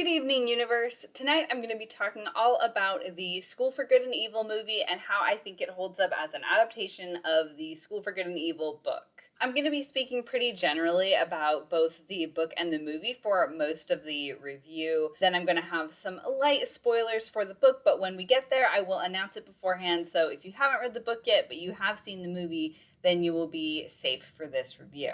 Good evening, universe. Tonight I'm going to be talking all about the School for Good and Evil movie and how I think it holds up as an adaptation of the School for Good and Evil book. I'm going to be speaking pretty generally about both the book and the movie for most of the review. Then I'm going to have some light spoilers for the book, but when we get there, I will announce it beforehand. So if you haven't read the book yet, but you have seen the movie, then you will be safe for this review.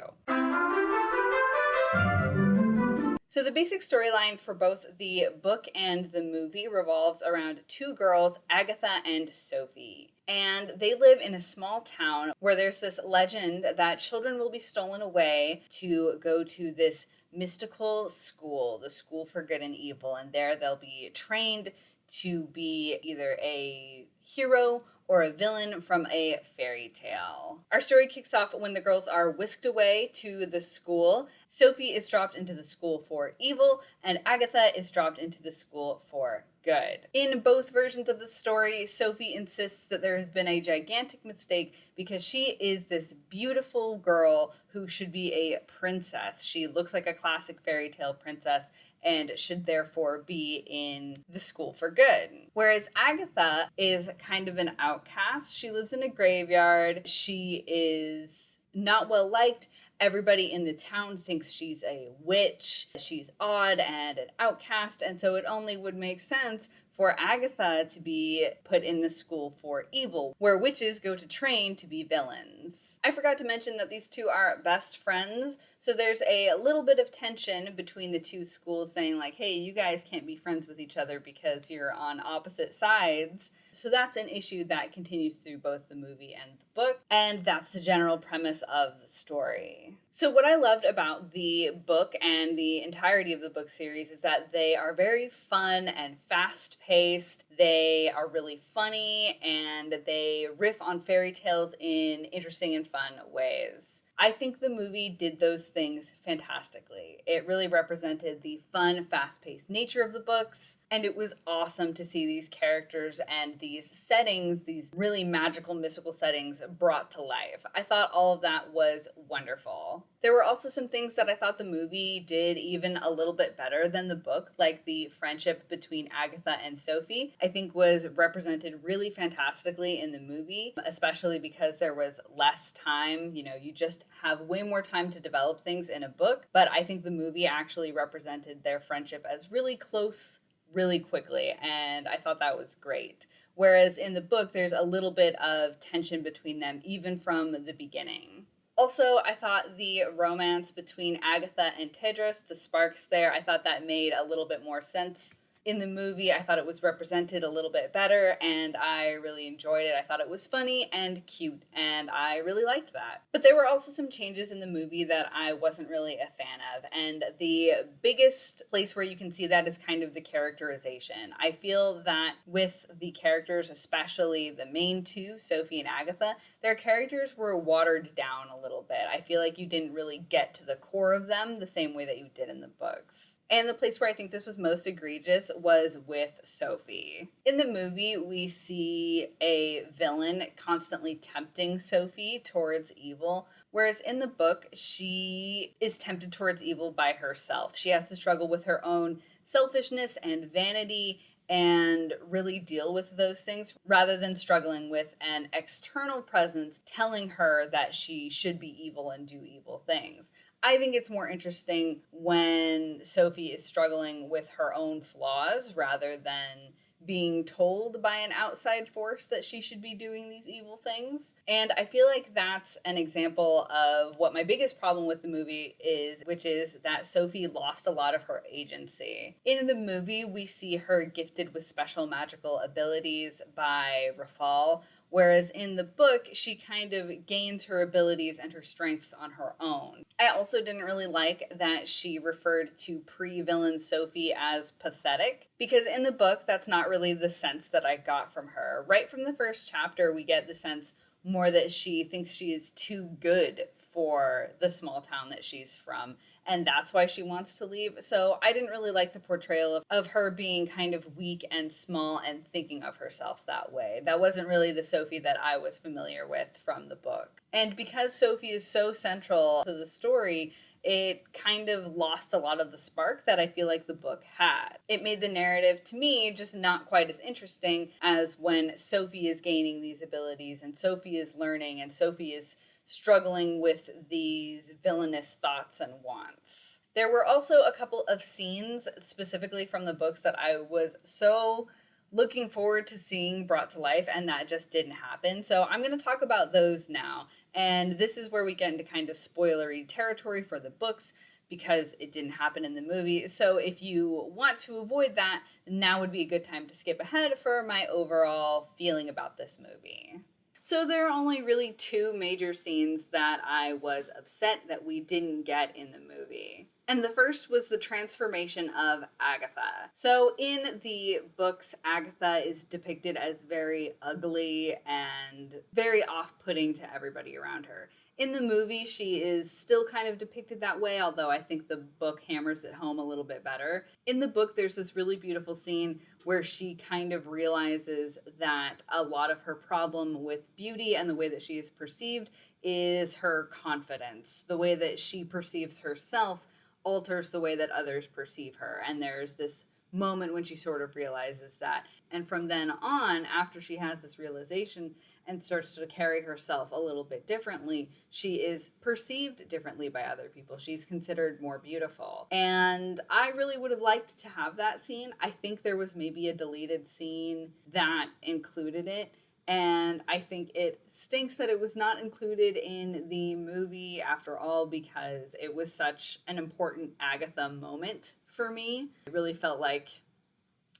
So the basic storyline for both the book and the movie revolves around two girls, Agatha and Sophie. And they live in a small town where there's this legend that children will be stolen away to go to this mystical school, the School for Good and Evil. And there they'll be trained to be either a hero or a villain from a fairy tale. Our story kicks off when the girls are whisked away to the school. Sophie is dropped into the school for evil, and Agatha is dropped into the school for good. In both versions of the story, Sophie insists that there has been a gigantic mistake because she is this beautiful girl who should be a princess. She looks like a classic fairy tale princess and should therefore be in the School for Good. Whereas Agatha is kind of an outcast. She lives in a graveyard. She is not well liked. Everybody in the town thinks she's a witch. She's odd and an outcast, and so it only would make sense for Agatha to be put in the School for Evil, where witches go to train to be villains. I forgot to mention that these two are best friends, so there's a little bit of tension between the two schools saying like, hey, you guys can't be friends with each other because you're on opposite sides. So that's an issue that continues through both the movie and the book, and that's the general premise of the story. So what I loved about the book and the entirety of the book series is that they are very fun and fast-paced. They are really funny, and they riff on fairy tales in interesting and fun ways. I think the movie did those things fantastically. It really represented the fun, fast-paced nature of the books, and it was awesome to see these characters and these settings, these really magical, mystical settings brought to life. I thought all of that was wonderful. There were also some things that I thought the movie did even a little bit better than the book, like the friendship between Agatha and Sophie, I think was represented really fantastically in the movie, especially because there was less time. You just have way more time to develop things in a book, but I think the movie actually represented their friendship as really close really quickly, and I thought that was great. Whereas in the book, there's a little bit of tension between them, even from the beginning. Also, I thought the romance between Agatha and Tedros, the sparks there, I thought that made a little bit more sense. In the movie, I thought it was represented a little bit better, and I really enjoyed it. I thought it was funny and cute, and I really liked that. But there were also some changes in the movie that I wasn't really a fan of, and the biggest place where you can see that is kind of the characterization. I feel that with the characters, especially the main two, Sophie and Agatha, their characters were watered down a little bit. I feel like you didn't really get to the core of them the same way that you did in the books. And the place where I think this was most egregious was with Sophie. In the movie, we see a villain constantly tempting Sophie towards evil, whereas in the book, she is tempted towards evil by herself. She has to struggle with her own selfishness and vanity and really deal with those things rather than struggling with an external presence telling her that she should be evil and do evil things. I think it's more interesting when Sophie is struggling with her own flaws rather than being told by an outside force that she should be doing these evil things. And I feel like that's an example of what my biggest problem with the movie is, which is that Sophie lost a lot of her agency. In the movie, we see her gifted with special magical abilities by Rafal, whereas in the book, she kind of gains her abilities and her strengths on her own. I also didn't really like that she referred to pre-villain Sophie as pathetic, because in the book, that's not really the sense that I got from her. Right from the first chapter, we get the sense more that she thinks she is too good for the small town that she's from, and that's why she wants to leave. So I didn't really like the portrayal of her being kind of weak and small and thinking of herself that way. That wasn't really the Sophie that I was familiar with from the book. And because Sophie is so central to the story, it kind of lost a lot of the spark that I feel like the book had. It made the narrative, to me, just not quite as interesting as when Sophie is gaining these abilities and Sophie is learning and Sophie is struggling with these villainous thoughts and wants. There were also a couple of scenes specifically from the books that I was so looking forward to seeing brought to life, and that just didn't happen. So I'm going to talk about those now. And this is where we get into kind of spoilery territory for the books because it didn't happen in the movie. So if you want to avoid that, now would be a good time to skip ahead for my overall feeling about this movie. So there are only really two major scenes that I was upset that we didn't get in the movie. And the first was the transformation of Agatha. So in the books, Agatha is depicted as very ugly and very off-putting to everybody around her. In the movie, she is still kind of depicted that way, although I think the book hammers it home a little bit better. In the book, there's this really beautiful scene where she kind of realizes that a lot of her problem with beauty and the way that she is perceived is her confidence. The way that she perceives herself alters the way that others perceive her. And there's this moment when she sort of realizes that. And from then on, after she has this realization and starts to carry herself a little bit differently, she is perceived differently by other people. She's considered more beautiful. And I really would have liked to have that scene. I think there was maybe a deleted scene that included it. And I think it stinks that it was not included in the movie after all, because it was such an important Agatha moment for me. It really felt like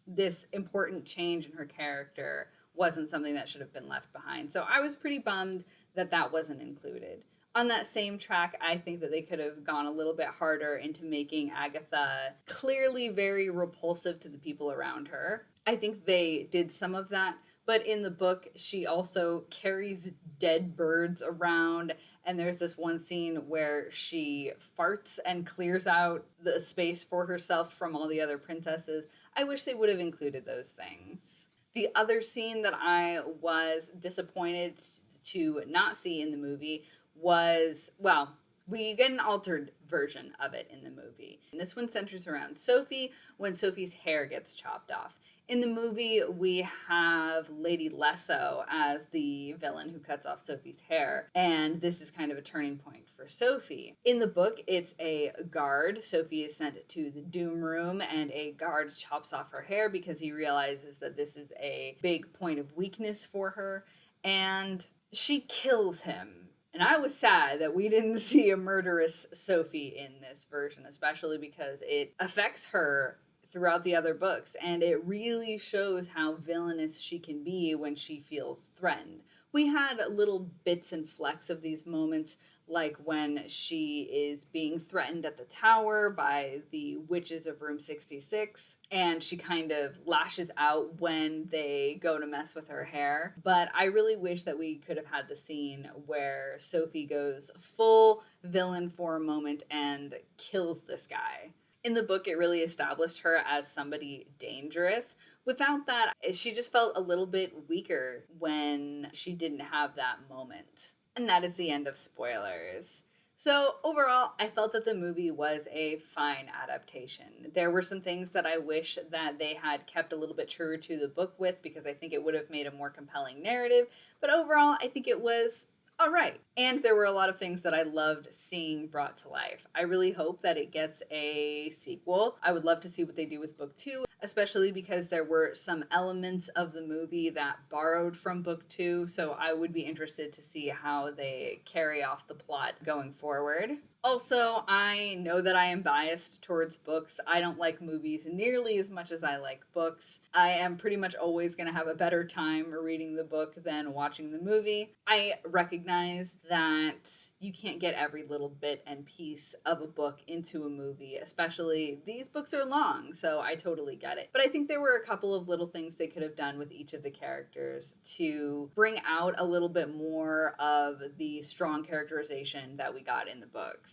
this important change in her character wasn't something that should have been left behind. So I was pretty bummed that that wasn't included. On that same track, I think that they could have gone a little bit harder into making Agatha clearly very repulsive to the people around her. I think they did some of that, but in the book, she also carries dead birds around, and there's this one scene where she farts and clears out the space for herself from all the other princesses. I wish they would have included those things. The other scene that I was disappointed to not see in the movie was, well, we get an altered version of it in the movie. And this one centers around Sophie when Sophie's hair gets chopped off. In the movie, we have Lady Lesso as the villain who cuts off Sophie's hair, and this is kind of a turning point for Sophie. In the book, it's a guard. Sophie is sent to the Doom Room, and a guard chops off her hair because he realizes that this is a big point of weakness for her, and she kills him. And I was sad that we didn't see a murderous Sophie in this version, especially because it affects her throughout the other books, and it really shows how villainous she can be when she feels threatened. We had little bits and flecks of these moments, like when she is being threatened at the tower by the witches of Room 66, and she kind of lashes out when they go to mess with her hair. But I really wish that we could have had the scene where Sophie goes full villain for a moment and kills this guy. In the book, it really established her as somebody dangerous. Without that, she just felt a little bit weaker when she didn't have that moment. And that is the end of spoilers. So overall, I felt that the movie was a fine adaptation. There were some things that I wish that they had kept a little bit truer to the book with, because I think it would have made a more compelling narrative. But overall, I think it was all right. And there were a lot of things that I loved seeing brought to life. I really hope that it gets a sequel. I would love to see what they do with book 2, especially because there were some elements of the movie that borrowed from book 2. So I would be interested to see how they carry off the plot going forward. Also, I know that I am biased towards books. I don't like movies nearly as much as I like books. I am pretty much always going to have a better time reading the book than watching the movie. I recognize that you can't get every little bit and piece of a book into a movie, especially these books are long, so I totally get it. But I think there were a couple of little things they could have done with each of the characters to bring out a little bit more of the strong characterization that we got in the books.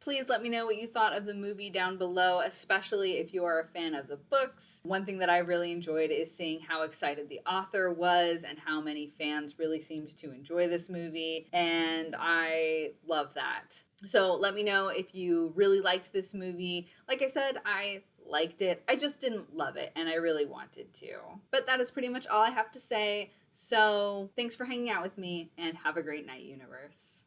Please let me know what you thought of the movie down below, especially if you are a fan of the books. One thing that I really enjoyed is seeing how excited the author was and how many fans really seemed to enjoy this movie, and I love that. So let me know if you really liked this movie. Like I said, I liked it. I just didn't love it, and I really wanted to. But that is pretty much all I have to say. So thanks for hanging out with me, and have a great night, universe.